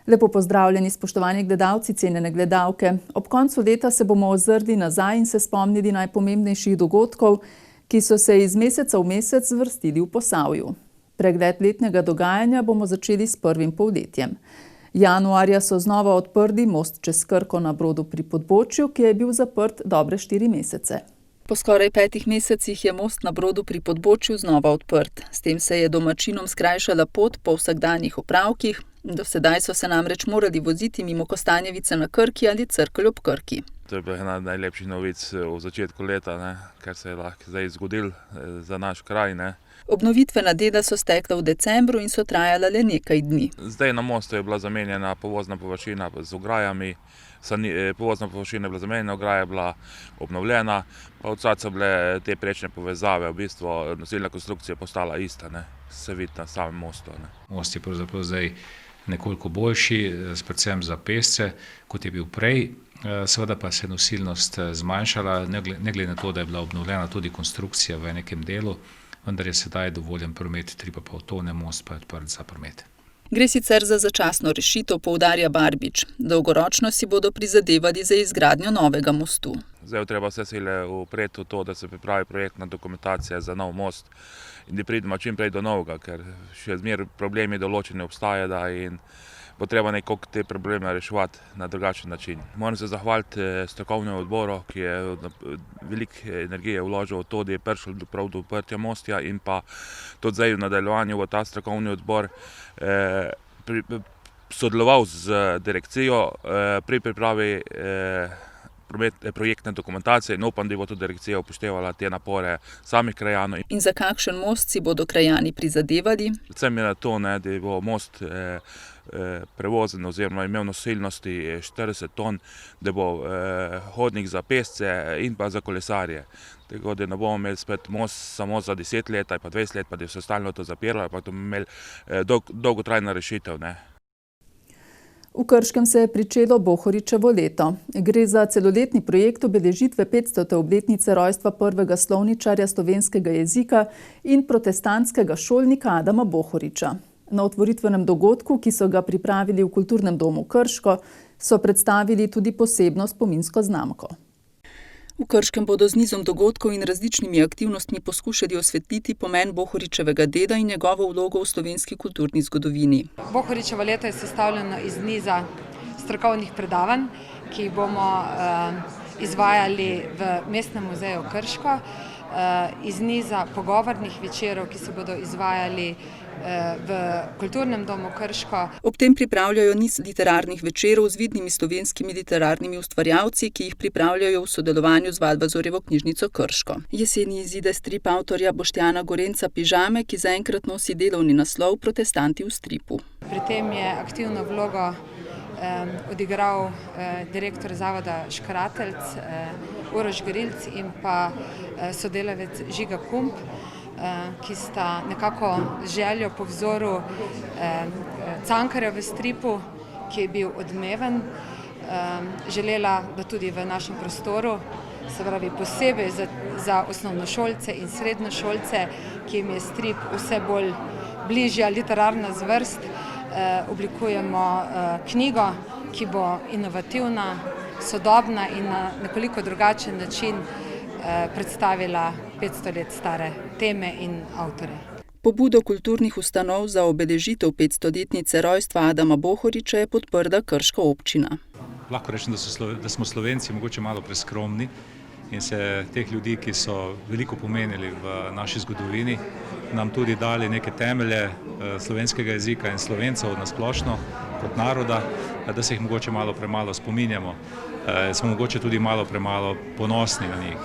Lepo pozdravljeni, spoštovani gledalci, cenjene gledalke. Ob koncu leta se bomo ozrli nazaj in se spomnili najpomembnejših dogodkov, ki so se iz meseca v mesec zvrstili v Posavju. Pregled letnega dogajanja bomo začeli s prvim polletjem. Januarja so znova odprli most čez Krko na Brodu pri Podbočju, ki je bil zaprt dobre 4 mesece. Po skoraj 5 mesecih je most na Brodu pri Podbočju znova odprt. S tem se je domačinom skrajšala pot po vsakdanjih opravkih. Do sedaj so se namreč morali voziti mimo Kostanjevice na Krki ali Cerkelj ob Krki. To je bila ena najlepših novic v začetku leta, kar se je lahko zdaj zgodilo za naš kraj. Obnovitvena dela so stekla v decembru in so trajala le nekaj dni. Zdaj na mostu je bila zamenjena povozna površina z ograjami, povozna površina je bila zamenjena, ograja je bila obnovljena, pa odsad so bile te prečne povezave, v bistvu nosilna konstrukcija postala ista, se vidi na samem mostu. Most je pravzaprav zdaj nekoliko boljši, predvsem za pešce, kot je bil prej. Seveda pa se je nosilnost zmanjšala, ne glede na to, da je bila obnovljena tudi konstrukcija v nekem delu, vendar je sedaj dovoljen promet 3,5 tone, most pa je odprt za promet. Gre sicer za začasno rešitev, poudarja Barbič. Dolgoročno si bodo prizadevali za izgradnjo novega mostu. Zdaj je treba vse sile upreti v to, da se pripravi projektna dokumentacija za nov most in da pridemo čim prej do novega, ker še zmeraj problemi določeni obstajajo in bo treba nekako te probleme reševati na drugačen način. Moram se zahvaliti strokovnemu odboru, ki je veliko energije vložil v to, da je prišlo prav do odprtja mosta in pa tudi zdaj v nadaljevanju v ta strokovni odbor sodeloval z direkcijo pri pripravi projektne dokumentacije in upam, da bo tudi direkcija upoštevala te napore samih krajanov. In za kakšen most si bodo krajani prizadevali? Predvsem je na to, da bo most prevozen oziroma imel nosilnosti 40 ton, da bo hodnik za pešce in pa za kolesarje. Tako da ne bomo imeli spet most samo za 10 let, pa 20 let, pa da se stalno to zapiralo, pa da bomo imeli dolgotrajna rešitev. V Krškem se je pričelo Bohoričevo leto. Gre za celoletni projekt obeležitve 500. obletnice rojstva prvega slovničarja slovenskega jezika in protestantskega šolnika Adama Bohoriča. Na otvoritvenem dogodku, ki so ga pripravili v Kulturnem domu Krško, so predstavili tudi posebno spominsko znamko. V Krškem bodo z nizom dogodkov in različnimi aktivnostmi poskušali osvetliti pomen Bohoričevega deda in njegovo vlogo v slovenski kulturni zgodovini. Bohoričevo leto je sestavljeno iz niza strokovnih predavanj, ki jih bomo izvajali v Mestnem muzeju Krško, iz niza pogovornih večerov, ki se bodo izvajali v Kulturnem domu Krško. Ob tem pripravljajo niz literarnih večerov z vidnimi slovenskimi literarnimi ustvarjalci, ki jih pripravljajo v sodelovanju z Valvazorjevo knjižnico Krško. Jeseni izide strip avtorja Boštjana Gorenca Pižame, ki zaenkrat nosi delovni naslov Protestanti v stripu. Pri tem je aktivno vlogo odigral direktor zavoda Škratelc, Uroš Grilc in pa sodelavec Žiga Kump, ki sta nekako željo po vzoru Cankarja v stripu, ki je bil odmeven, želela, da tudi v našem prostoru, se pravi posebej za osnovnošolce in srednjošolce, ki jim je strip vse bolj bližja literarna zvrst, oblikujemo knjigo, ki bo inovativna, sodobna in na nekoliko drugačen način predstavila 500 let stare teme in avtore. Pobudo kulturnih ustanov za obeležitev 500-letnice rojstva Adama Bohoriča je podprla krška občina. Lahko rečem, da smo Slovenci mogoče malo preskromni in se teh ljudi, ki so veliko pomenili v naši zgodovini, nam tudi dali neke temelje slovenskega jezika in Slovencev na splošno kot naroda, da se jih mogoče malo premalo spominjamo. Smo mogoče tudi malo premalo ponosni na njih.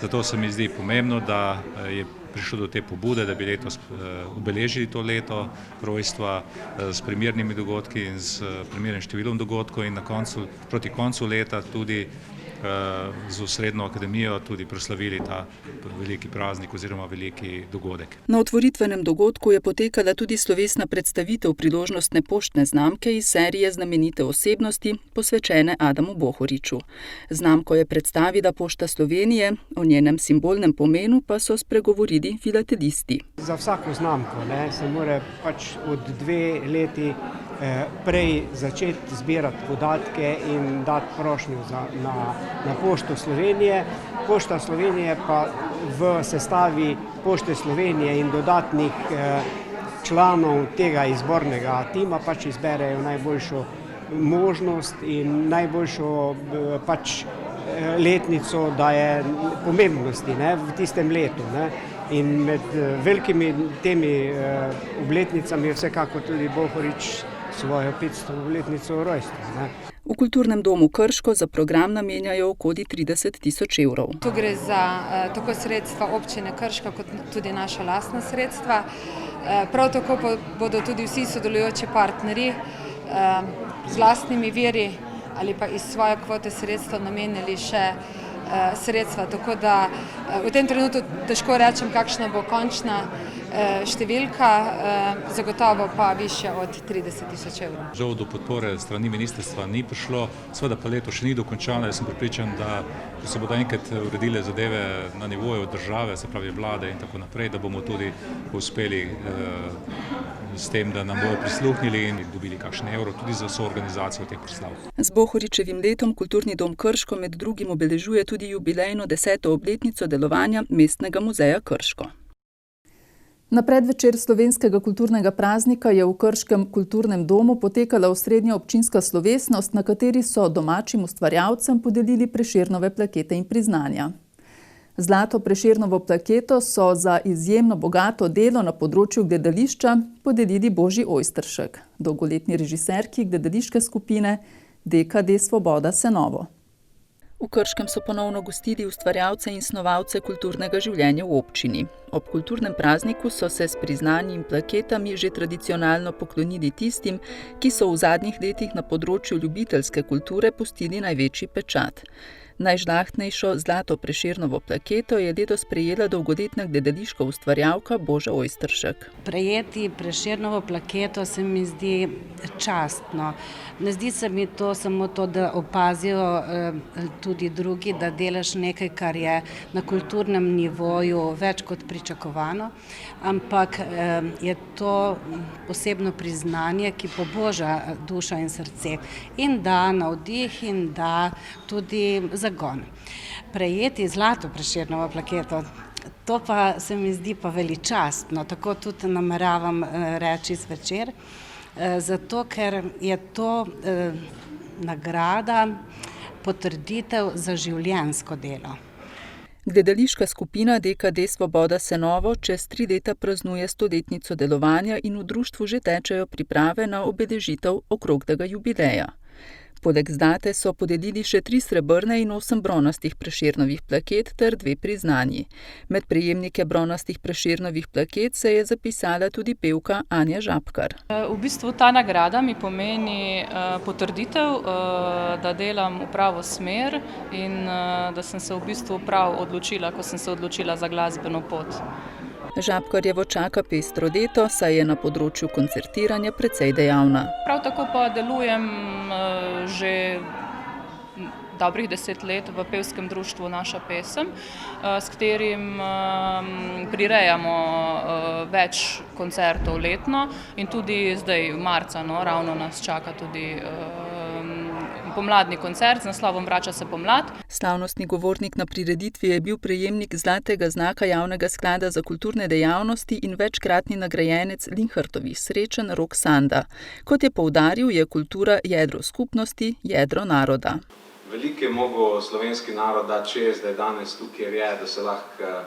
Zato se mi zdi pomembno, da je prišlo do te pobude, da bi letos obeležili to leto rojstva s primernimi dogodki in s primernim številom dogodkov in proti koncu leta tudi z osrednjo akademijo tudi proslavili ta veliki praznik oziroma veliki dogodek. Na otvoritvenem dogodku je potekala tudi slovesna predstavitev priložnostne poštne znamke iz serije Znamenite osebnosti, posvečene Adamu Bohoriču. Znamko je predstavila Pošta Slovenije, o njenem simbolnem pomenu pa so spregovorili filatelisti. Za vsako znamko se mora od 2 leti prej začeti zbirati podatke in dati prošnjo na Pošto Slovenije. Pošta Slovenije pa v sestavi Pošte Slovenije in dodatnih članov tega izbornega tima pač izberejo najboljšo možnost in najboljšo pač letnico daje pomembnosti v tistem letu. In med velikimi temi obletnicami je vsekako tudi Bohorič svojo 500. obletnico rojstva. V Kulturnem domu Krško za program namenjajo okoli 30 000 evrov. Tu gre za tako sredstva občine Krško, kot tudi naša lastna sredstva. Prav tako bodo tudi vsi sodelujoči partnerji z lastnimi viri ali pa iz svoje kvote sredstva namenili še sredstva. Tako da v tem trenutku težko rečem, kakšna bo končna številka, zagotovo pa višja od 30 000 evrov. Žal do podpore strani ministrstva ni prišlo, seveda pa leto še ni dokončano. Jaz sem prepričan, da ko se bodo enkrat uredile zadeve na nivoju države, se pravi vlade in tako naprej, da bomo tudi uspeli s tem, da nam bodo prisluhnili in dobili kakšen evro tudi za soorganizacijo teh proslav. Z Bohoričevim letom Kulturni dom Krško med drugim obeležuje tudi jubilejno 10. obletnico delovanja Mestnega muzeja Krško. Na predvečer slovenskega kulturnega praznika je v Krškem kulturnem domu potekala osrednja občinska slovesnost, na kateri so domačim ustvarjalcem podelili Prešernove plakete in priznanja. Zlato Prešernovo plaketo so za izjemno bogato delo na področju gledališča podelili Boži Ojsteršek, dolgoletni režiserki gledališke skupine DKD Svoboda Senovo. V Krškem so ponovno gostili ustvarjalce in snovalce kulturnega življenja v občini. Ob kulturnem prazniku so se s priznanji in plaketami že tradicionalno poklonili tistim, ki so v zadnjih letih na področju ljubiteljske kulture pustili največji pečat. Najžlahtnejšo zlato Prešernovo plaketo je letos prejela dolgoletna gledališka ustvarjalka Boža Ojsteršek. Prejeti Prešernovo plaketo se mi zdi častno. Ne zdi se mi to samo to, da opazijo tudi drugi, da delaš nekaj, kar je na kulturnem nivoju več kot pričakovano, ampak je to posebno priznanje, ki poboža dušo in srce in da navdih in da tudi zagon. Prejeti zlato Prešernovo plaketo, to pa se mi zdi pa veličastno, tako tudi nameravam reči zvečer, zato ker je to nagrada, potrditev za življenjsko delo. Gledališka skupina DKD Svoboda Senovo čez 3 leta praznuje 100-letnico delovanja in v društvu že tečejo priprave na obeležitev okroglega jubileja. Poleg zlate so podelili še 3 srebrne in 8 bronastih Prešernovih plaket ter 2 priznanji. Med prejemnike bronastih Prešernovih plaket se je zapisala tudi pevka Anja Žabkar. V bistvu ta nagrada mi pomeni potrditev, da delam v pravo smer in da sem se v bistvu prav odločila, ko sem se odločila za glasbeno pot. Žabkarjevo čaka pestro leto, saj je na področju koncertiranja precej dejavna. Prav tako pa delujem že dobrih 10 let v pevskem društvu Naša pesem, s katerim prirejamo več koncertov letno in tudi zdaj marca, ravno nas čaka tudi pomladni koncert z naslovom Vrača se pomlad. Slavnostni govornik na prireditvi je bil prejemnik zlatega znaka Javnega sklada za kulturne dejavnosti in večkratni nagrajenec Linhartovih srečanj Rok Sanda. Kot je poudaril, je kultura jedro skupnosti, jedro naroda. Veliko je mogel slovenski narod dati čez, da je danes tukaj, kjer je, da se lahko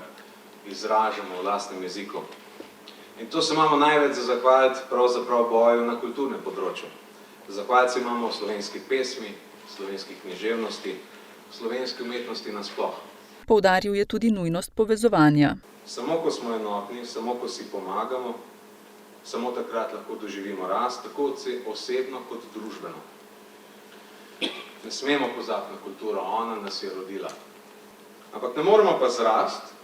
izražamo v lastnem jeziku. In to se imamo največ za zahvaliti pravzaprav boju na kulturnem področju. Zahvaliti se imamo v slovenski pesmi, slovenski književnosti, slovenski umetnosti nasploh. Poudaril je tudi nujnost povezovanja. Samo ko smo enotni, samo ko si pomagamo, samo takrat lahko doživimo rast, tako osebno kot družbeno. Ne smemo pozabiti na kulturo, ona nas je rodila. Ampak ne moremo pa zrast,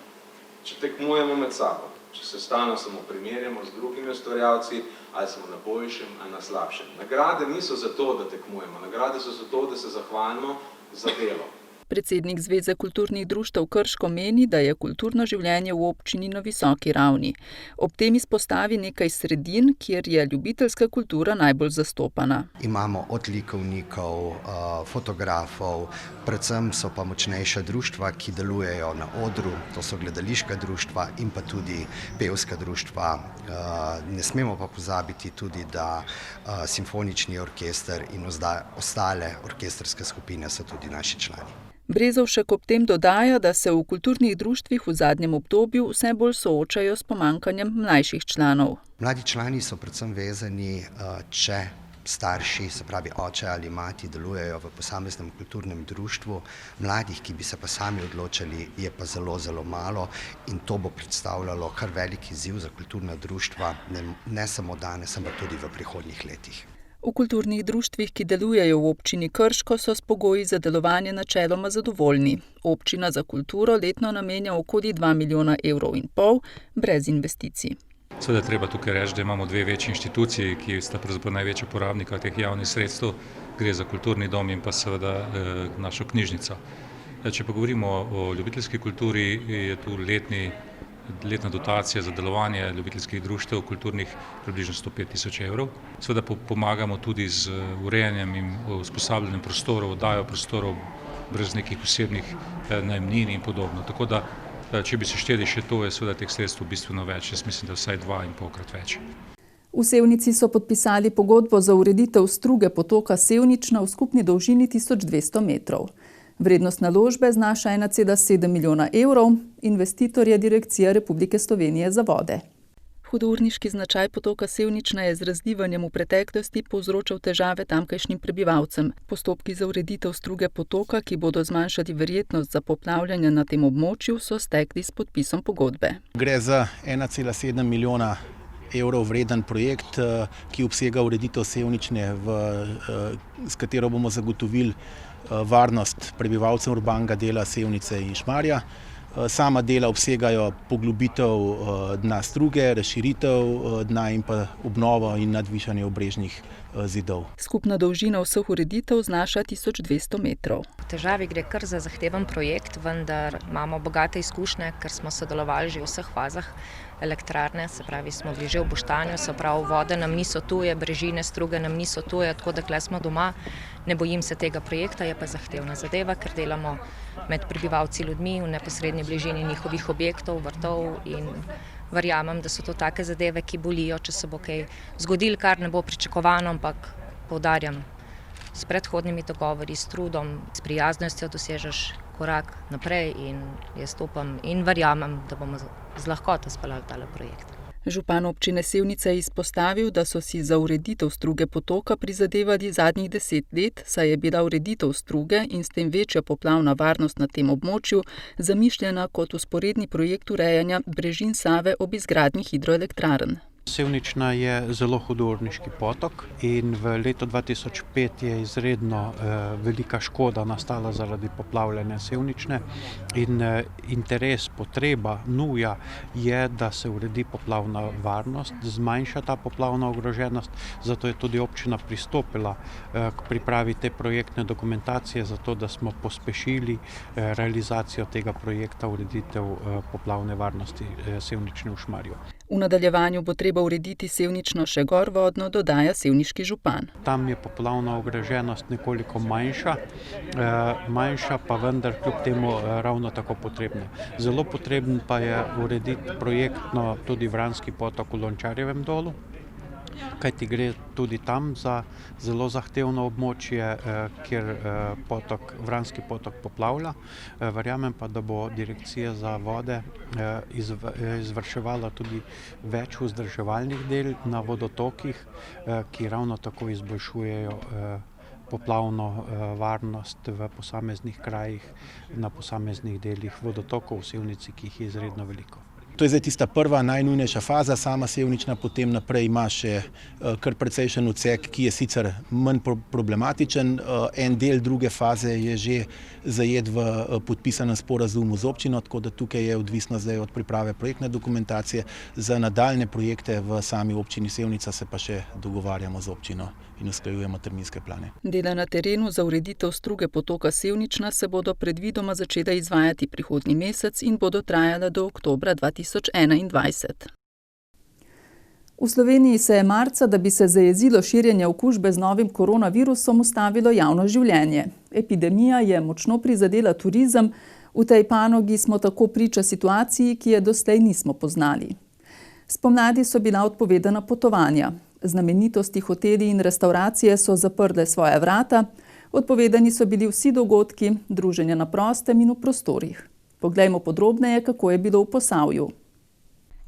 če tekmujemo med sabo, če se stalno samo primerjamo z drugimi ustvarjalci, ali smo na boljšem ali na slabšem. Nagrade niso zato, da tekmujemo, nagrade so zato, da se zahvalimo za delo. Predsednik Zveze kulturnih društev Krško meni, da je kulturno življenje v občini na visoki ravni. Ob tem izpostavi nekaj sredin, kjer je ljubiteljska kultura najbolj zastopana. Imamo od likovnikov, fotografov, predvsem so pa močnejša društva, ki delujejo na odru, to so gledališka društva in pa tudi pevska društva. Ne smemo pa pozabiti tudi, da simfonični orkester in ostale orkestrske skupine so tudi naši člani. Brezovšek ob tem dodaja, da se v kulturnih društvih v zadnjem obdobju vse bolj soočajo s pomanjkanjem mlajših članov. Mladi člani so predvsem vezani, če starši, se pravi oče ali mati, delujejo v posameznem kulturnem društvu. Mladih, ki bi se pa sami odločali, je pa zelo, zelo malo in to bo predstavljalo kar velik izziv za kulturna društva, ne samo danes, ampak tudi v prihodnjih letih. V kulturnih društvih, ki delujejo v občini Krško, so s pogoji za delovanje načeloma zadovoljni. Občina za kulturo letno namenja okoli 2,5 milijona evrov brez investicij. Seveda treba tukaj reči, da imamo dve večji inštituciji, ki sta pravzaprav največja porabnika teh javnih sredstev. Gre za kulturni dom in pa seveda našo knjižnico. Če pa govorimo o ljubiteljski kulturi, je tu letna dotacija za delovanje ljubiteljskih društev kulturnih približno 105 tisoč evrov. Seveda pomagamo tudi z urejanjem in usposabljanjem prostorov, oddajo prostorov brez nekih posebnih najemnin in podobno. Tako da, če bi se šteli še to, je seveda teh sredstev bistveno več. Jaz mislim, da vsaj 2,5-krat več. V Sevnici so podpisali pogodbo za ureditev struge potoka Sevnična v skupni dolžini 1200 metrov. Vrednost naložbe znaša 1,7 milijona evrov, investitor je Direkcija Republike Slovenije za vode. Hudourniški značaj potoka Sevnična je z razlivanjem v preteklosti povzročal težave tamkajšnjim prebivalcem. Postopki za ureditev struge potoka, ki bodo zmanjšali verjetnost za poplavljanje na tem območju, so stekli s podpisom pogodbe. Gre za 1,7 milijona evrov vreden projekt, ki obsega ureditev Sevnične, s katero bomo zagotovili varnost prebivalcem urbanega dela Sevnice in Šmarja. Sama dela obsegajo poglobitev dna struge, razširitev dna in pa obnovo in nadvišanje obrežnih zidov. Skupna dolžina vseh ureditev znaša 1200 metrov. V težavi gre kar za zahteven projekt, vendar imamo bogate izkušnje, ker smo sodelovali že v vseh fazah elektrarne, se pravi smo bili že v Boštanju, se pravi vode nam niso tuje, brežine, struge nam niso tuje, tako da tukaj smo doma. Ne bojim se tega projekta, je pa zahtevna zadeva, ker delamo med prebivalci ljudmi v neposrednji bližini njihovih objektov, vrtov in verjamem, da so to take zadeve, ki bolijo, če se bo kaj zgodilo, kar ne bo pričakovano, ampak poudarjam, s predhodnimi dogovori, s trudom, s prijaznostjo dosežeš korak naprej in jaz upam in verjamem, da bomo z lahkoto speljali tale projekt. Župan občine Sevnica je izpostavil, da so si za ureditev struge potoka prizadevali zadnjih 10 let, saj je bila ureditev struge in s tem večja poplavna varnost na tem območju zamišljena kot vzporedni projekt urejanja brežin Save ob izgradnji hidroelektrarn. Sevnična je zelo hudourniški potok in v letu 2005 je izredno velika škoda nastala zaradi poplavljanja Sevnične in interes, potreba, nuja je, da se uredi poplavna varnost, zmanjša ta poplavna ogroženost, zato je tudi občina pristopila k pripravi te projektne dokumentacije, zato da smo pospešili realizacijo tega projekta ureditev poplavne varnosti Sevnične v Šmarju. V nadaljevanju bo treba urediti Sevnično še gorvodno, dodaja sevniški župan. Tam je poplavna ogroženost nekoliko manjša pa vendar kljub temu ravno tako potrebna. Zelo potreben pa je urediti projektno tudi Vranski potok v Lončarjevem dolu, kajti gre tudi tam za zelo zahtevno območje, kjer Vranski potok poplavlja. Verjamem pa, da bo Direkcija za vode izvrševala tudi več vzdrževalnih del na vodotokih, ki ravno tako izboljšujejo poplavno varnost v posameznih krajih, na posameznih delih vodotokov v Sevnici, ki jih je izredno veliko. To je zdaj tista prva, najnujnejša faza, sama sevnična, potem naprej ima še kar precejšen odsek, ki je sicer manj problematičen. En del druge faze je že zajet v podpisanem sporazumu z občino, tako da tukaj je odvisno zdaj od priprave projektne dokumentacije. Za nadaljne projekte v sami občini Sevnica se pa še dogovarjamo z občino in usklajujemo terminske plane. Dela na terenu za ureditev struge potoka Sevnična se bodo predvidoma začela izvajati prihodnji mesec in bodo trajala do oktobra 2021. V Sloveniji se je marca, da bi se zajezilo širjenje okužbe z novim koronavirusom, ustavilo javno življenje. Epidemija je močno prizadela turizem, v tej panogi smo tako priča situaciji, ki je doslej nismo poznali. Spomladi so bila odpovedana potovanja. Znamenitosti, hoteli in restauracije so zaprle svoja vrata, odpovedani so bili vsi dogodki, druženja na prostem in v prostorih. Poglejmo podrobneje, kako je bilo v Posavju.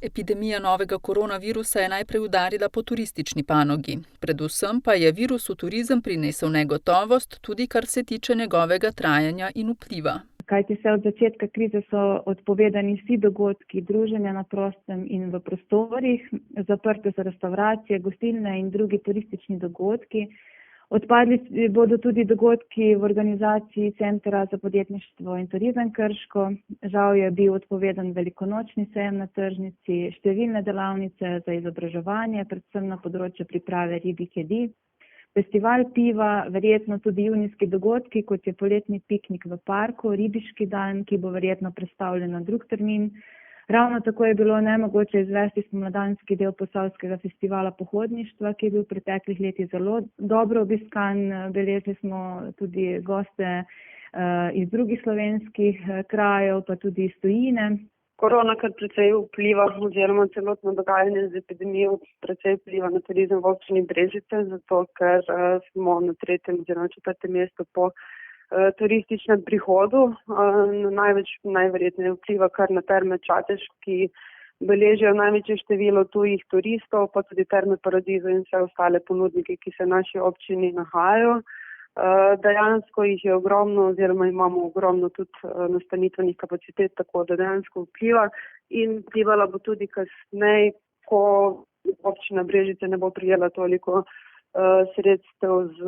Epidemija novega koronavirusa je najprej udarila po turistični panogi. Predvsem pa je virus v turizem prinesel negotovost, tudi kar se tiče njegovega trajanja in vpliva. Kajti vse od začetka krize so odpovedani vsi dogodki, druženja na prostem in v prostorih, zaprte so restauracije, gostilne in drugi turistični dogodki. Odpadli bodo tudi dogodki v organizaciji Centra za podjetništvo in turizem Krško. Žal je bil odpovedan velikonočni sejem na tržnici, številne delavnice za izobraževanje, predvsem na področju priprave ribjih jedi. Festival piva, verjetno tudi junijski dogodki, kot je poletni piknik v parku, ribiški dan, ki bo verjetno prestavljen na drug termin. Ravno tako je bilo nemogoče izvesti spomladanski del posavskega festivala pohodništva, ki je bil v preteklih letih zelo dobro obiskan. Beležili smo tudi goste iz drugih slovenskih krajev, pa tudi iz tujine. Korona kar precej vpliva, oziroma celotno dogajanje z epidemijo precej vpliva na turizem v občini Brežice, zato ker smo na 3. oziroma 4. mestu po turističnem prihodu. Najverjetneje vpliva kar na Terme Čatež, ki beležijo največje število tujih turistov, pa tudi Terme Paradizo in vse ostale ponudnike, ki se v naši občini nahajajo. Dejansko jih je ogromno, oziroma imamo ogromno tudi nastanitvenih kapacitet, tako da dejansko vpliva in vplivala bo tudi kasneje, ko občina Brežice ne bo prijela toliko sredstev z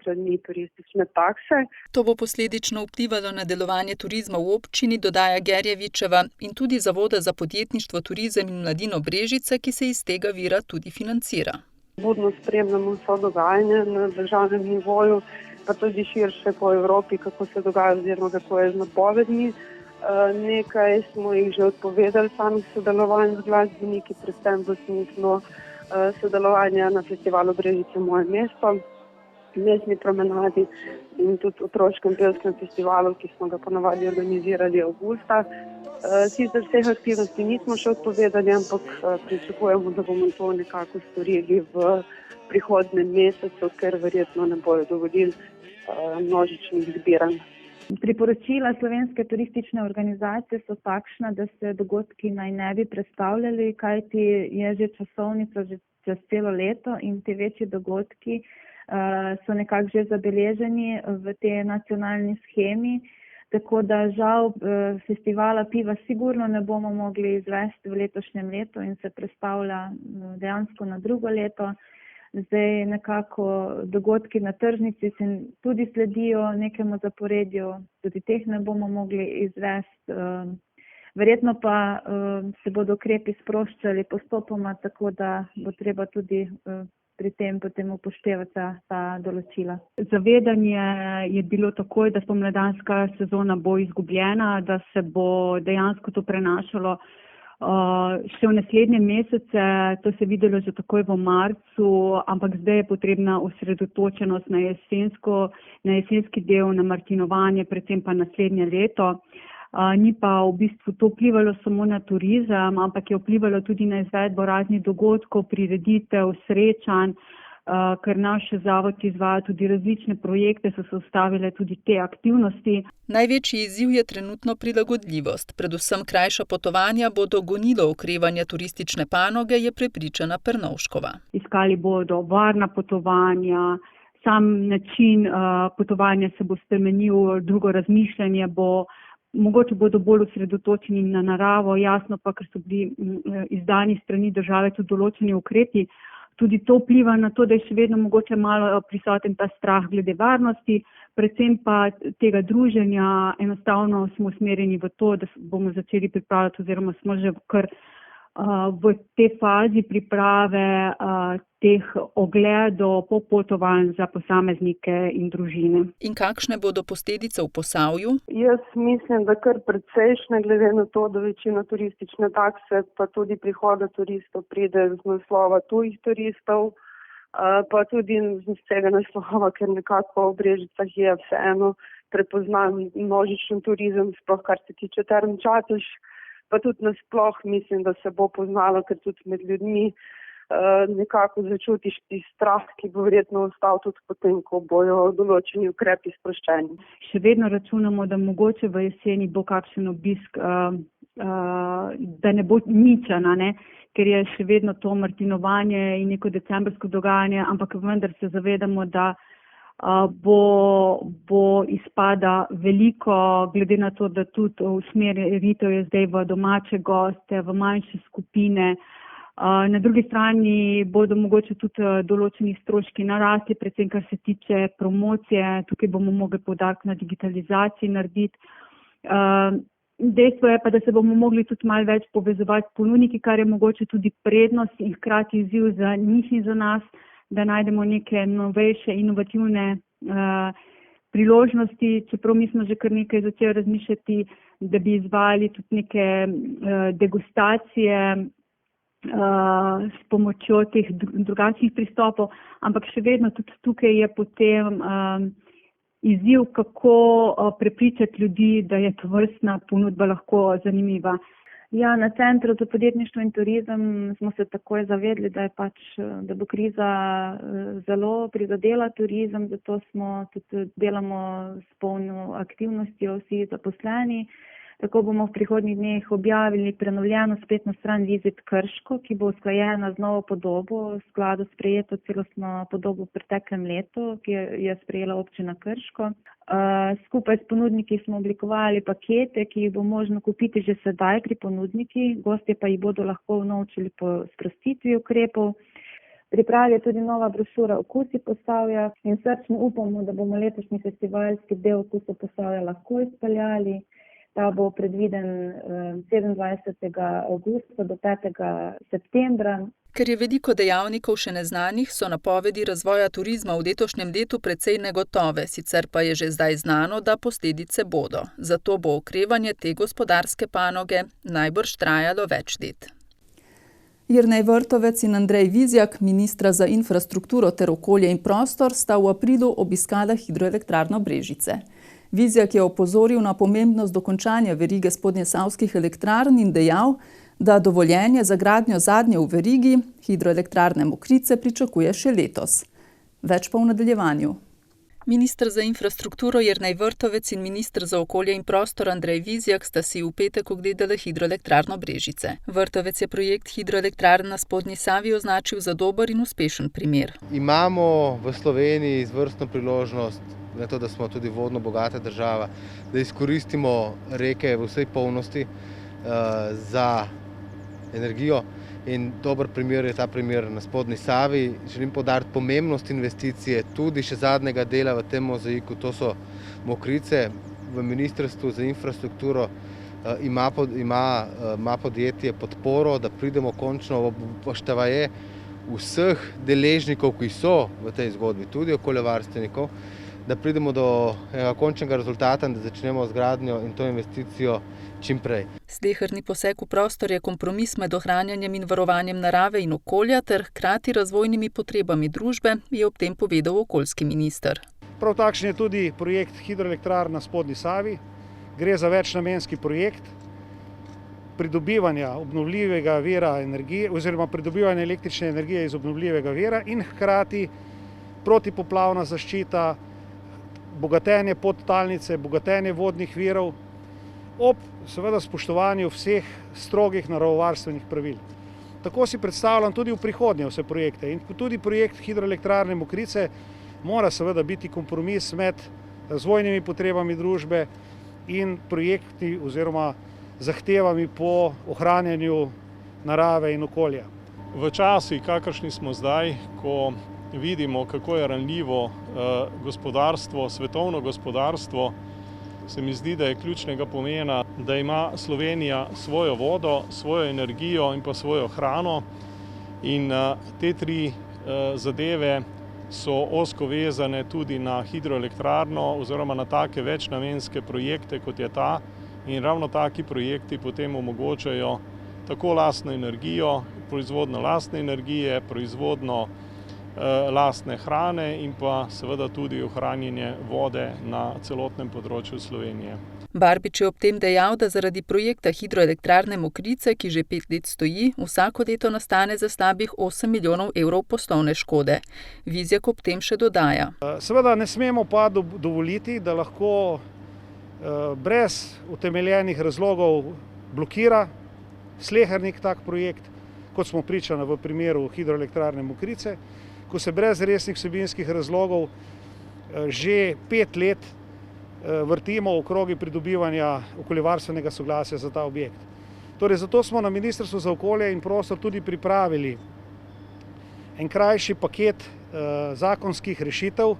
strani turistične takse. To bo posledično vplivalo na delovanje turizma v občini, dodaja Gerjevičeva, in tudi Zavoda za podjetništvo, turizem in mladino Brežice, ki se iz tega vira tudi financira. Budno spremljamo vso dogajanje na državnem nivoju, pa tudi širše po Evropi, kako se dogaja oziroma kako je z napovedmi. Nekaj smo jih že odpovedali samih sodelovanj z glasbeniki, predvsem v smislu sodelovanja na festivalu Brežice Moje mesto, mestni promenadi in tudi otroškem pevskem festivalu, ki smo ga ponavadi organizirali avgusta. Sicer vseh aktivnosti nismo še odpovedali, ampak pričakujemo, da bomo to nekako storili v prihodnjem mesecu, ker verjetno ne bojo dovolili množičnih zbiranj. Priporočila Slovenske turistične organizacije so takšna, da se dogodki naj ne bi prestavljali, kajti je že časovnica že čez celo leto in te večji dogodki so nekako že zabeleženi v tej nacionalni shemi. Tako da žal festivala piva sigurno ne bomo mogli izvesti v letošnjem letu in se prestavlja dejansko na drugo leto. Zdaj nekako dogodki na tržnici se tudi sledijo nekemu zaporedju, tudi teh ne bomo mogli izvesti. Verjetno pa se bodo ukrepi sproščali postopoma, tako da bo treba tudi pri tem potem upoštevati ta določila. Zavedanje je bilo takoj, da spomladanska sezona bo izgubljena, da se bo dejansko to prenašalo še v naslednje mesece. To se je videlo že takoj v marcu, ampak zdaj je potrebna osredotočenost na jesenski del, na martinovanje, predvsem pa naslednje leto. Ni pa v bistvu to vplivalo samo na turizem, ampak je vplivalo tudi na izvedbo raznih dogodkov, prireditev, srečanj, ker naš zavod izvaja tudi različne projekte, so se ustavile tudi te aktivnosti. Največji izziv je trenutno prilagodljivost. Predvsem krajša potovanja bodo gonilo okrevanja turistične panoge, je prepričana Pernovškova. Iskali bodo varna potovanja, sam način potovanja se bo spremenil, drugo razmišljanje bo mogoče bodo bolj osredotočeni na naravo, jasno pa, ker so bili izdani strani države tudi določeni ukrepi. Tudi to vpliva na to, da je še vedno mogoče malo prisoten ta strah glede varnosti, predvsem pa tega druženja. Enostavno smo usmerjeni v to, da bomo začeli pripravljati oziroma smo že kar v tej fazi priprave teh ogledov, popotovanj za posameznike in družine. In kakšne bodo posledice v Posavju? Jaz mislim, da kar precejšnje, glede na to, da večina turistične takse pa tudi prihoda turistov pride z naslova tujih turistov, pa tudi z tega naslova, ker nekako v Brežicah je vseeno prepoznan množičen turizem, sploh kar se tiče Term Čatež, pa tudi nasploh mislim, da se bo poznalo, ker tudi med ljudmi nekako začutiš strah, ki bo verjetno ostal tudi potem, ko bojo določeni ukrepi sproščeni. Še vedno računamo, da mogoče v jeseni bo kakšen obisk, da ne bo ničana, ker je še vedno to martinovanje in neko decembrsko dogajanje, ampak vendar se zavedamo, da bo izpada veliko, glede na to, da tudi usmeritev je zdaj v domače goste, v manjše skupine. Na drugi strani bodo mogoče tudi določeni stroški narasti, predvsem kar se tiče promocije. Tukaj bomo mogli poudarek na digitalizaciji narediti. Dejstvo je pa, da se bomo mogli tudi malo več povezovati s ponudniki, kar je mogoče tudi prednost in hkrati izziv za njih in za nas, da najdemo neke novejše, inovativne priložnosti, čeprav mi smo že kar nekaj začeli razmišljati, da bi izvajali tudi neke degustacije s pomočjo teh drugačnih pristopov, ampak še vedno tudi tukaj je potem izziv, kako prepričati ljudi, da je tovrstna ponudba lahko zanimiva. Ja, na Centru za podjetništvo in turizem smo se takoj zavedli, da bo kriza zelo prizadela turizem, zato smo tudi delamo s polno aktivnostjo vsi zaposleni. Tako bomo v prihodnjih dneh objavili prenovljeno spletno stran Visit Krško, ki bo usklajena z novo podobo, v skladu s sprejeto celostno podobo v preteklem letu, ki je sprejela občina Krško. Skupaj s ponudniki smo oblikovali pakete, ki jih bo možno kupiti že sedaj pri ponudniki, gostje pa jih bodo lahko unovčili po sprostitvi ukrepov. Pripravi je tudi nova brošura Okusi Posavja in srčno upamo, da bomo letošnji festivalski del Okusa Posavja lahko izpeljali. Ta bo predviden 27. avgusta do 5. septembra. Ker je veliko dejavnikov še neznanih, so napovedi razvoja turizma v letošnjem letu precej negotove, sicer pa je že zdaj znano, da posledice bodo. Zato bo okrevanje te gospodarske panoge najbrž trajalo več let. Jernej Vrtovec in Andrej Vizjak, ministra za infrastrukturo ter okolje in prostor, sta v aprilu obiskala hidroelektrarno Brežice. Vizjak je opozoril na pomembnost dokončanja verige spodnjesavskih elektrarn in dejal, da dovoljenje za gradnjo zadnje v verigi, hidroelektrarne Mokrice, pričakuje še letos. Več pa v nadaljevanju. Minister za infrastrukturo Jernej Vrtovec in minister za okolje in prostor Andrej Vizjak sta si v petek ogledala hidroelektrarno Brežice. Vrtovec je projekt hidroelektrarn na spodnji Savi označil za dober in uspešen primer. Imamo v Sloveniji izvrstno priložnost, na to, da smo tudi vodno bogata država, da izkoristimo reke v vsej polnosti za energijo. In dober primer je ta primer na spodnji Savi. Želim poudariti pomembnost investicije tudi še zadnjega dela v tem mozaiku, to so Mokrice. V Ministrstvu za infrastrukturo ima podjetje podporo, da pridemo končno v upoštevanje vseh deležnikov, ki so v tej zgodbi, tudi okoljevarstvenikov, da pridemo do končnega rezultata in da začnemo z gradnjo in to investicijo čim prej. Sleherni poseg v prostor je kompromis med ohranjanjem in varovanjem narave in okolja ter hkrati razvojnimi potrebami družbe, je ob tem povedal okoljski minister. Prav takšen je tudi projekt hidroelektrarn na spodnji Savi. Gre za večnamenski projekt pridobivanja obnovljivega vira energije oziroma pridobivanja električne energije iz obnovljivega vira in hkrati protipoplavna zaščita, bogatenje podtalnice, bogatenje vodnih virov ob seveda spoštovanju vseh strogih naravovarstvenih pravil. Tako si predstavljam tudi v prihodnje vse projekte in tudi projekt hidroelektrarne Mokrice mora seveda biti kompromis med razvojnimi potrebami družbe in projekti oziroma zahtevami po ohranjanju narave in okolja. V časih, kakršni smo zdaj, ko vidimo, kako je ranljivo gospodarstvo, svetovno gospodarstvo, se mi zdi, da je ključnega pomena, da ima Slovenija svojo vodo, svojo energijo in pa svojo hrano. In te tri zadeve so ozko vezane tudi na hidroelektrarno oziroma na take večnamenske projekte, kot je ta. In ravno taki projekti potem omogočajo tako lastno energijo, proizvodnjo lastne energije, proizvodnjo lastne hrane in pa seveda tudi ohranjanje vode na celotnem področju Slovenije. Barbič je ob tem dejal, da zaradi projekta hidroelektrarne Mokrice, ki že 5 let stoji, vsako leto nastane za slabih 8 milijonov evrov poslovne škode. Vizjak ob tem še dodaja. Seveda ne smemo pa dovoliti, da lahko brez utemeljenih razlogov blokira slehernik tak projekt, kot smo pričali v primeru hidroelektrarne Mokrice, ko se brez resnih vsebinskih razlogov že 5 let vrtimo v krogi pridobivanja okoljevarstvenega soglasja za ta objekt. Torej, zato smo na Ministrstvu za okolje in prostor tudi pripravili en krajši paket zakonskih rešitev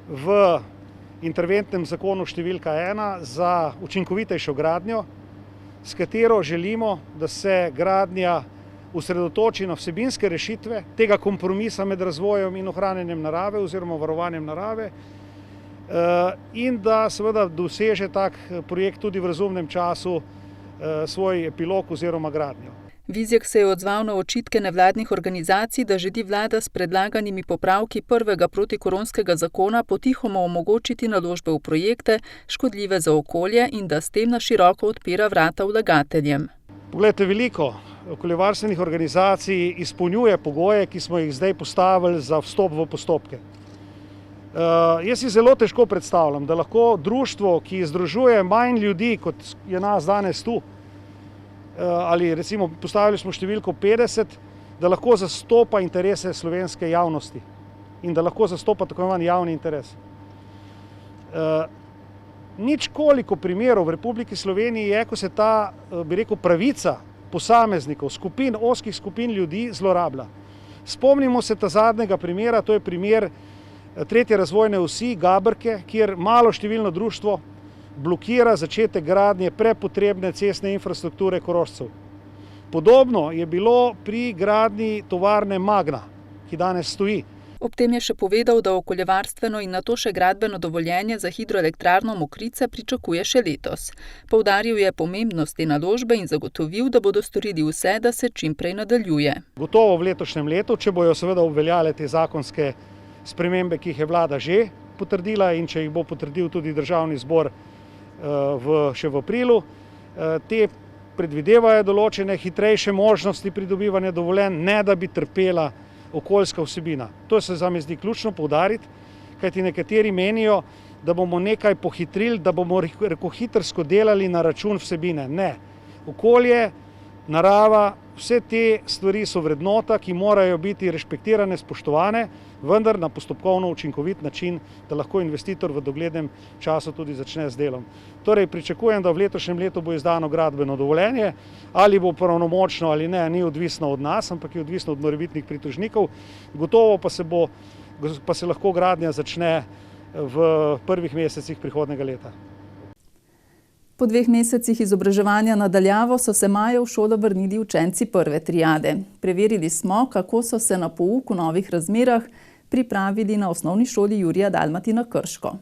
v interventnem zakonu številka 1 za učinkovitejšo gradnjo, s katero želimo, da se gradnja osredotoči na vsebinske rešitve tega kompromisa med razvojem in ohranjanjem narave oziroma varovanjem narave in da seveda doseže tak projekt tudi v razumnem času svoj epilog oziroma gradnjo. Vizjak se je odzval na očitke nevladnih organizacij, da želi vlada s predlaganimi popravki prvega protikoronskega zakona potihoma omogočiti naložbe v projekte, škodljive za okolje in da s tem na široko odpira vrata vlagateljem. Poglejte, veliko okoljevarstvenih organizacij izpolnjuje pogoje, ki smo jih zdaj postavili za vstop v postopke. Jaz si zelo težko predstavljam, da lahko društvo, ki združuje manj ljudi, kot je nas danes tu, ali recimo postavili smo številko 50, da lahko zastopa interese slovenske javnosti in da lahko zastopa tako imenovani javni interes. Nič koliko primerov v Republiki Sloveniji je, ko se ta, bi rekel, pravica posameznikov, skupin, ozkih skupin ljudi zlorablja. Spomnimo se ta zadnjega primera, to je primer tretje razvojne osi Gabrke, kjer malo številno društvo blokira začetek gradnje prepotrebne cestne infrastrukture Korošcev. Podobno je bilo pri gradnji tovarne Magna, ki danes stoji. Ob tem je še povedal, da okoljevarstveno in nato še gradbeno dovoljenje za hidroelektrarno Mokrice pričakuje še letos. Poudaril je pomembnost te naložbe in zagotovil, da bodo storili vse, da se čim prej nadaljuje. Gotovo v letošnjem letu, če bojo seveda obveljale te zakonske spremembe, ki jih je vlada že potrdila in če jih bo potrdil tudi Državni zbor še v aprilu, te predvidevajo določene hitrejše možnosti pridobivanja dovoljenj, ne da bi trpela okoljska vsebina. To se zame zdi ključno poudariti, kajti nekateri menijo, da bomo nekaj pohitrili, da bomo rokohitrsko delali na račun vsebine. Ne. Okolje, narava, vse te stvari so vrednota, ki morajo biti rešpektirane, spoštovane, vendar na postopkovno učinkovit način, da lahko investitor v doglednem času tudi začne z delom. Torej, pričakujem, da v letošnjem letu bo izdano gradbeno dovoljenje, ali bo pravnomočno ali ne, ni odvisno od nas, ampak je odvisno od morebitnih pritožnikov. Gotovo pa se lahko gradnja začne v prvih mesecih prihodnjega leta. Po 2 mesecih izobraževanja na daljavo so se maja v šolo vrnili učenci prve triade. Preverili smo, kako so se na pouk v novih razmerah pripravili na osnovni šoli Jurija Dalmatina Krško.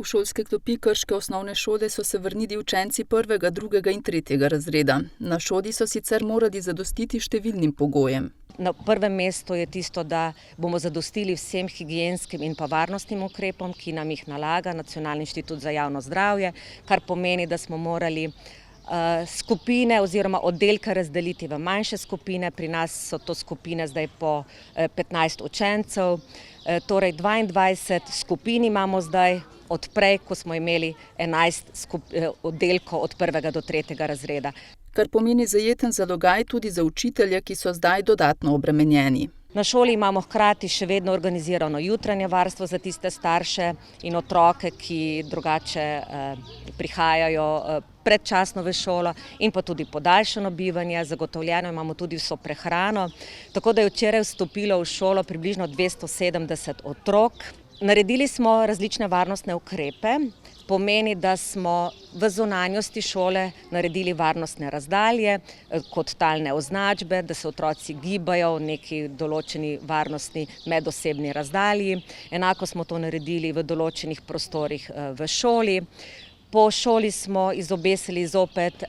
V šolske klopi krške osnovne šole so se vrnili učenci 1., 2. in 3. razreda. Na šoli so sicer morali zadostiti številnim pogojem. Na prvem mestu je tisto, da bomo zadostili vsem higienskim in pa varnostnim ukrepom, ki nam jih nalaga Nacionalni inštitut za javno zdravje, kar pomeni, da smo morali skupine oziroma oddelke razdeliti v manjše skupine. Pri nas so to skupine zdaj po 15 učencev, torej 22 skupin imamo zdaj od prej, ko smo imeli 11 oddelkov od 1. do 3. razreda. Kar pomeni zajeten zalogaj tudi za učitelje, ki so zdaj dodatno obremenjeni. Na šoli imamo hkrati še vedno organizirano jutranje varstvo za tiste starše in otroke, ki drugače prihajajo predčasno v šolo, in pa tudi podaljšano bivanje, zagotovljeno imamo tudi vso prehrano. Tako da je včeraj vstopilo v šolo približno 270 otrok. Naredili smo različne varnostne ukrepe. Pomeni, da smo v zunanjosti šole naredili varnostne razdalje, kot talne označbe, da se otroci gibajo v neki določeni varnostni medosebni razdalji. Enako smo to naredili v določenih prostorih v šoli. Po šoli smo izobesili zopet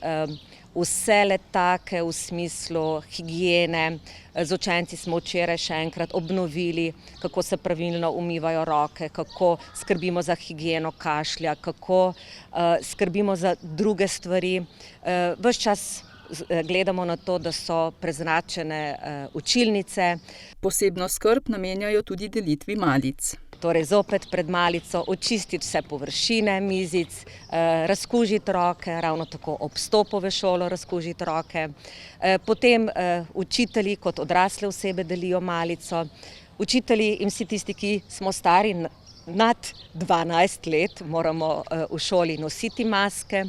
vse letake v smislu higiene. Z učenci smo včeraj še enkrat obnovili, kako se pravilno umivajo roke, kako skrbimo za higieno kašlja, kako skrbimo za druge stvari. Ves čas gledamo na to, da so prezračene učilnice. Posebno skrb namenjajo tudi delitvi malic. Torej zopet pred malico očistiti vse površine mizic, razkužiti roke, ravno tako ob vstopu v šolo razkužiti roke. Potem učitelji kot odrasle osebe delijo malico. Učitelji in vsi tisti, ki smo stari nad 12 let, moramo v šoli nositi maske,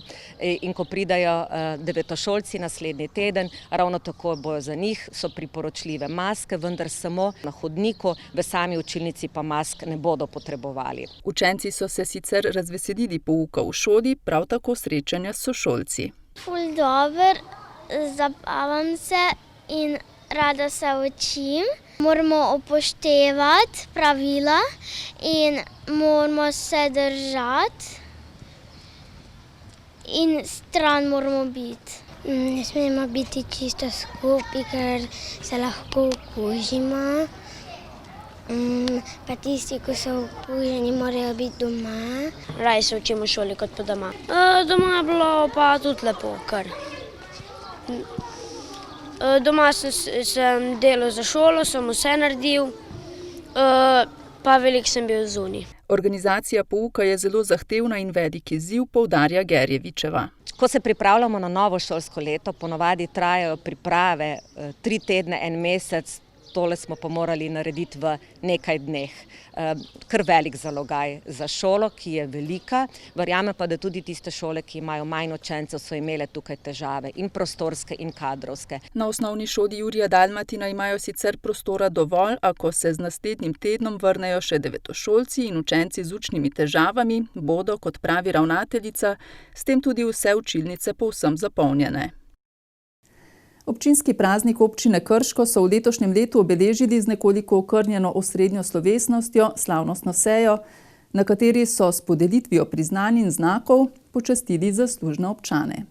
in ko pridajo devetošolci naslednji teden, ravno tako bojo za njih so priporočljive maske, vendar samo na hodniku, v sami učilnici pa mask ne bodo potrebovali. Učenci so se sicer razveselili pouka v šoli, prav tako srečanja s sošolci. Ful dober, zabavam se in rada se učim. Moramo upoštevati pravila in moramo se držati in stran moramo biti. Ne smemo biti čisto skupaj, ker se lahko okužimo. Pa tisti, ki so okuženi, morajo biti doma. Raje se učimo v šoli kot pa doma. Doma je bilo pa tudi lepo, kar. Doma sem delal za šolo, sem vse naredil, pa veliko sem bil zunaj. Organizacija pouka je zelo zahtevna in velik izziv, poudarja Gerjevičeva. Ko se pripravljamo na novo šolsko leto, ponavadi trajajo priprave 3 tedne, 1 mesec, tole smo pa morali narediti v nekaj dneh. Kar velik zalogaj za šolo, ki je velika. Verjamem pa, da tudi tiste šole, ki imajo manj učencev, so imele tukaj težave, in prostorske in kadrovske. Na osnovni šoli Jurija Dalmatina imajo sicer prostora dovolj, a ko se z naslednjim tednom vrnejo še devetošolci in učenci z učnimi težavami, bodo, kot pravi ravnateljica, s tem tudi vse učilnice povsem zapolnjene. Občinski praznik občine Krško so v letošnjem letu obeležili z nekoliko okrnjeno osrednjo slovesnostjo, slavnostno sejo, na kateri so s podelitvijo priznanj in znakov počastili zaslužne občane.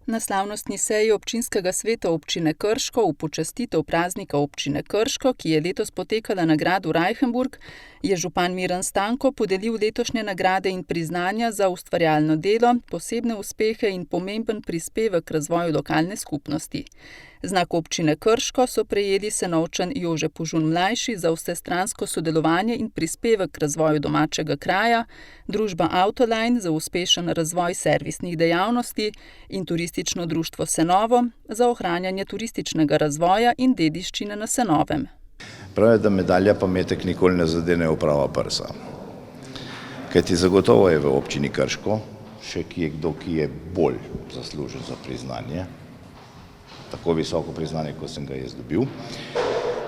Na slavnostni seji občinskega sveta občine Krško v počastitev praznika občine Krško, ki je letos potekala na gradu Reichenburg, je župan Miran Stanko podelil letošnje nagrade in priznanja za ustvarjalno delo, posebne uspehe in pomemben prispevek k razvoju lokalne skupnosti. Znak občine Krško so prejeli Senovčan Jože Požun mlajši za vsestransko sodelovanje in prispevek k razvoju domačega kraja, družba Autoline za uspešen razvoj servisnih dejavnosti in turistično društvo Senovo za ohranjanje turističnega razvoja in dediščine na Senovem. Pravijo, da medalja pa metek nikoli ne zadene v prava prsa. Kajti zagotovo je v občini Krško še kdo, ki je bolj zaslužen za priznanje, tako visoko priznanje, kot sem ga jaz dobil.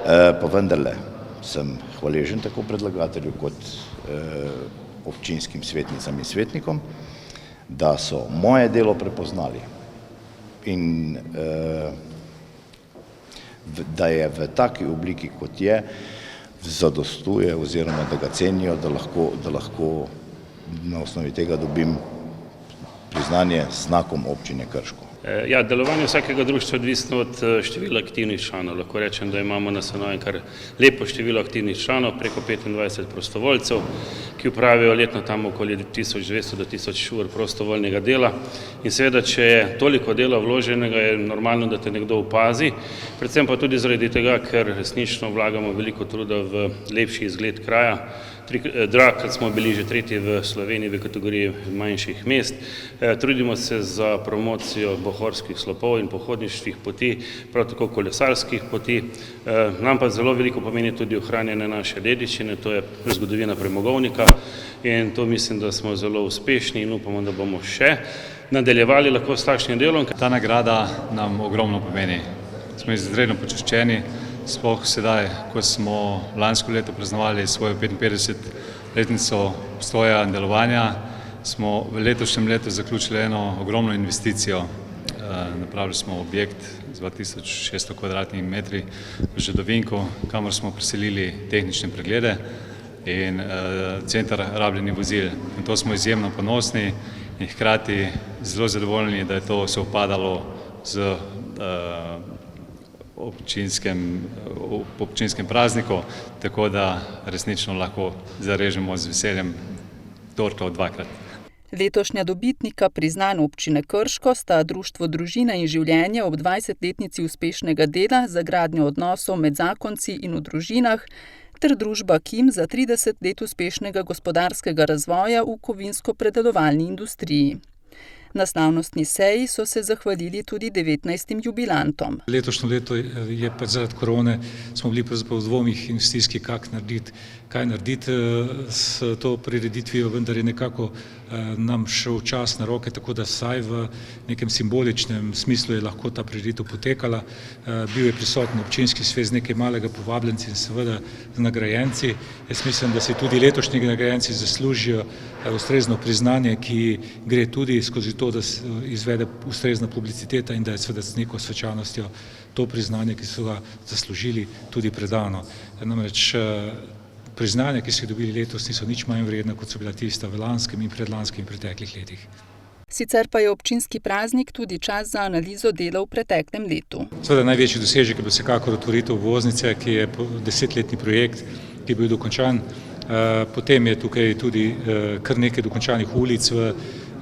Pa vendarle sem hvaležen tako predlagatelju kot občinskim svetnicam in svetnikom, da so moje delo prepoznali in da je v taki obliki, kot je, zadostuje oziroma da ga cenijo, da lahko na osnovi tega dobim priznanje z znakom občine Krško. Ja, delovanje vsakega društva je odvisno od števila aktivnih članov. Lahko rečem, da imamo na Senovem kar lepo število aktivnih članov, preko 25 prostovoljcev, ki upravijo letno tam okoli 1200 do 1000 ur prostovoljnega dela. In seveda, če je toliko dela vloženega, je normalno, da te nekdo opazi, predvsem pa tudi zaradi tega, ker resnično vlagamo veliko truda v lepši izgled kraja, Drakrat smo bili že tretji v Sloveniji v kategoriji manjših mest. Trudimo se za promocijo bohorskih slopov in pohodniških poti, prav tako kolesarskih poti. Nam pa zelo veliko pomeni tudi ohranjanje naše dediščine, to je zgodovina premogovnika in to mislim, da smo zelo uspešni in upamo, da bomo še nadaljevali lahko s takšnim delom. Ta nagrada nam ogromno pomeni. Smo izredno počaščeni, sploh sedaj, ko smo lansko leto praznovali svojo 55-letnico obstoja in delovanja, smo v letošnjem letu zaključili eno ogromno investicijo. Napravili smo objekt z 2600 kvadratnimi metri v Žadovinku, kamor smo preselili tehnične preglede in center rabljenih vozil. In to smo izjemno ponosni in hkrati zelo zadovoljni, da je to sovpadalo z občinskem prazniku, tako da resnično lahko zarežemo z veseljem torto dvakrat. Letošnja dobitnika priznanj občine Krško sta Društvo Družina in življenje ob 20-letnici uspešnega dela za gradnjo odnosov med zakonci in v družinah ter družba Kim za 30 let uspešnega gospodarskega razvoja v kovinsko-predelovalni industriji. Na slavnostni seji so se zahvalili tudi 19 jubilantom. Letošnje leto je pa zaradi korone, smo bili pravzaprav v dvomih investicijskih, kaj narediti s to prireditvijo, vendar je nekako nam šel čas na roke, tako da vsaj v nekem simboličnem smislu je lahko ta prireditev potekala. Bil je prisoten občinski svet z nekaj malega povabljenci in seveda z nagrajenci. Jaz mislim, da si tudi letošnji nagrajenci zaslužijo ustrezno priznanje, ki gre tudi skozi to, da se izvede ustrezna publiciteta in da je seveda s neko svečanostjo to priznanje, ki so ga zaslužili, tudi predano. Namreč priznanja, ki so jih dobili letos, niso nič manj vredna, kot so bila tista v lanskem in predlanskem in preteklih letih. Sicer pa je občinski praznik tudi čas za analizo dela v preteklem letu. Seveda največji dosežek je bil vsekakor otvoritev obvoznice, ki je 10-letni projekt, ki je bil dokončan. Potem je tukaj tudi kar nekaj dokončanih ulic v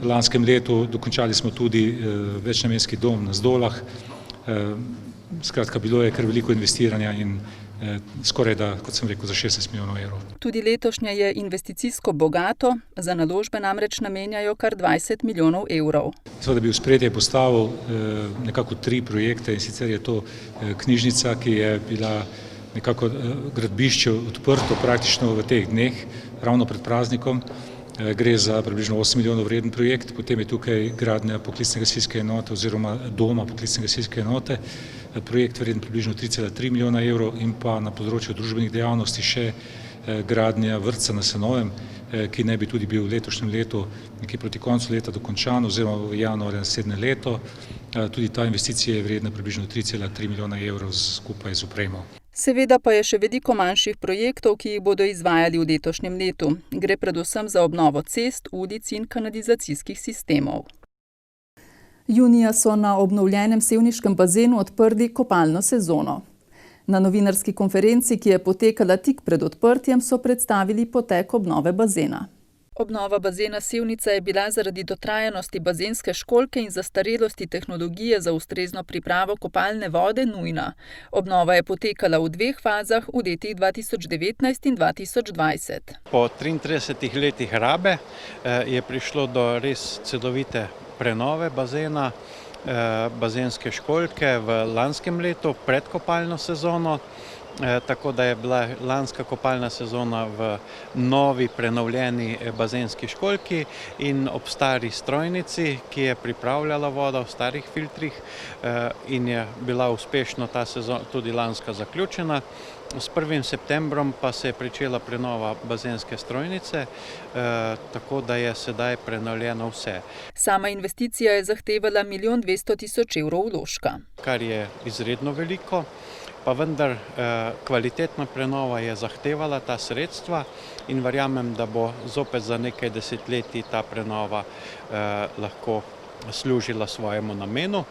lanskem letu, dokončali smo tudi večnamenski dom na Zdolah. Skratka, bilo je kar veliko investiranja in skoraj da, kot sem rekel, za 60 milijonov evrov. Tudi letošnje je investicijsko bogato, za naložbe namreč namenjajo kar 20 milijonov evrov. Seveda bi v spredje postavil nekako 3 projekte in sicer je to knjižnica, ki je bila nekako gradbišče odprto praktično v teh dneh, ravno pred praznikom. Gre za približno 8 milijonov vreden projekt, potem je tukaj gradnja poklicne gasilske enote oziroma doma poklicne gasilske enote, projekt vreden približno 3,3 milijona evrov in pa na področju družbenih dejavnosti še gradnja vrtca na Senovem, ki naj bi tudi bil v letošnjem letu, nekje proti koncu leta dokončan oziroma v januarju naslednje leto. Tudi ta investicija je vredna približno 3,3 milijona evrov skupaj z opremo. Seveda pa je še veliko manjših projektov, ki jih bodo izvajali v letošnjem letu. Gre predvsem za obnovo cest, ulic in kanalizacijskih sistemov. Junija so na obnovljenem sevniškem bazenu odprli kopalno sezono. Na novinarski konferenci, ki je potekala tik pred odprtjem, so predstavili potek obnove bazena. Obnova bazena Sevnica je bila zaradi dotrajanosti bazenske školjke in zastarelosti tehnologije za ustrezno pripravo kopalne vode nujna. Obnova je potekala v 2 fazah v letih 2019 in 2020. Po 33 letih rabe je prišlo do res celovite prenove bazena, bazenske školjke v lanskem letu pred kopalno sezono. Tako da je bila lanska kopalna sezona v novi prenovljeni bazenski školjki in ob stari strojnici, ki je pripravljala vodo v starih filtrih in je bila uspešno ta sezona tudi lanska zaključena. S 1. septembrom pa se je pričela prenova bazenske strojnice, tako da je sedaj prenovljeno vse. Sama investicija je zahtevala 1 200 000 evrov vložka. Kar je izredno veliko. Pa vendar kvalitetna prenova je zahtevala ta sredstva in verjamem, da bo zopet za nekaj desetletij ta prenova lahko služila svojemu namenu.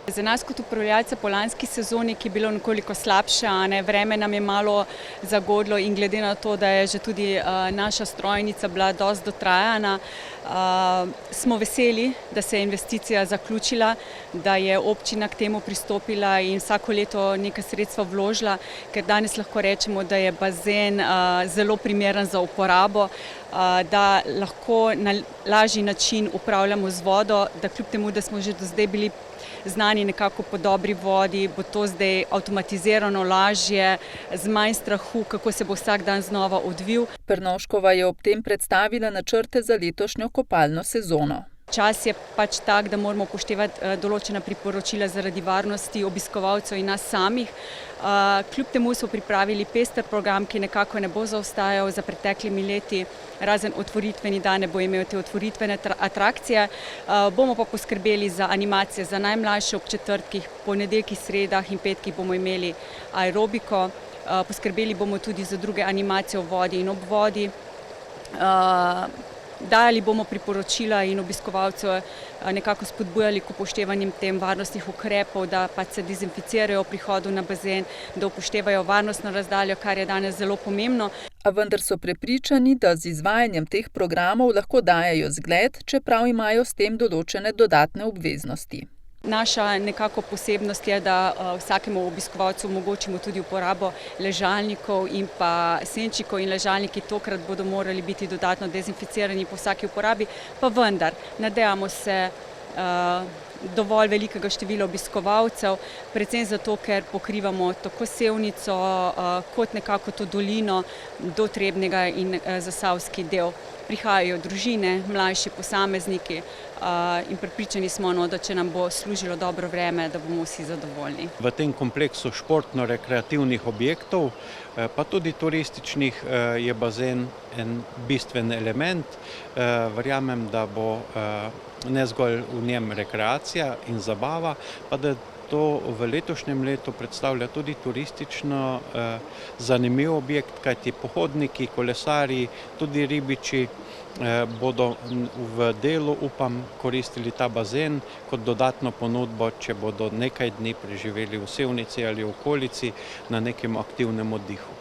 Za nas kot upravljalce po lanski sezoni, ki je bilo nekoliko slabše, vreme nam je malo zagodlo in glede na to, da je že tudi naša strojnica bila dosti dotrajana, Smo veseli, da se je investicija zaključila, da je občina k temu pristopila in vsako leto nekaj sredstva vložila, ker danes lahko rečemo, da je bazen zelo primeren za uporabo, da lahko na lažji način upravljamo z vodo, da kljub temu, da smo že do zdaj bili znani nekako po dobri vodi, bo to zdaj avtomatizirano lažje, z manj strahu, kako se bo vsak dan znova odvil. Pernovškova je ob tem predstavila načrte za letošnjo kopalno sezono. Čas je pač tak, da moramo upoštevati določena priporočila zaradi varnosti obiskovalcev in nas samih. Kljub temu smo pripravili pester program, ki nekako ne bo zaostajal za preteklimi leti, razen otvoritveni dan ne bo imel te otvoritvene atrakcije. Bomo pa poskrbeli za animacije za najmlajše ob četrtkih, ponedeljkih, sredah in petkih bomo imeli aerobiko. Poskrbeli bomo tudi za druge animacije v vodi in ob vodi. Dajali bomo priporočila in obiskovalcev nekako spodbujali k upoštevanjem tem varnostnih ukrepov, da pač se dezinficirajo ob prihodu na bazen, da upoštevajo varnostno razdaljo, kar je danes zelo pomembno. A vendar so prepričani, da z izvajanjem teh programov lahko dajejo zgled, čeprav imajo s tem določene dodatne obveznosti. Naša nekako posebnost je, da vsakemu obiskovalcu omogočimo tudi uporabo ležalnikov in pa senčikov in ležalniki tokrat bodo morali biti dodatno dezinficirani po vsaki uporabi, pa vendar nadejamo se dovolj velikega števila obiskovalcev, predvsem zato, ker pokrivamo tako Sevnico kot nekako to dolino do Trebnjega in zasavski del. Prihajajo družine, mlajši posamezniki in prepričani smo, da če nam bo služilo dobro vreme, da bomo vsi zadovoljni. V tem kompleksu športno-rekreativnih objektov, pa tudi turističnih, je bazen en bistven element. Verjamem, da bo ne zgolj v njem rekreacija in zabava, pa da to v letošnjem letu predstavlja tudi turistično zanimiv objekt, kajti pohodniki, kolesarji, tudi ribiči bodo v delu, upam, koristili ta bazen kot dodatno ponudbo, če bodo nekaj dni preživeli v Sevnici ali v okolici na nekem aktivnem oddihu.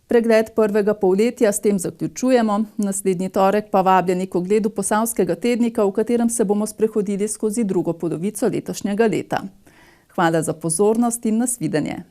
Pregled prvega polletja s tem zaključujemo. Naslednji torek pa vabljeni k ogledu Posavskega tednika, v katerem se bomo sprehodili skozi drugo polovico letošnjega leta. Hvala za pozornost in nasvidenje.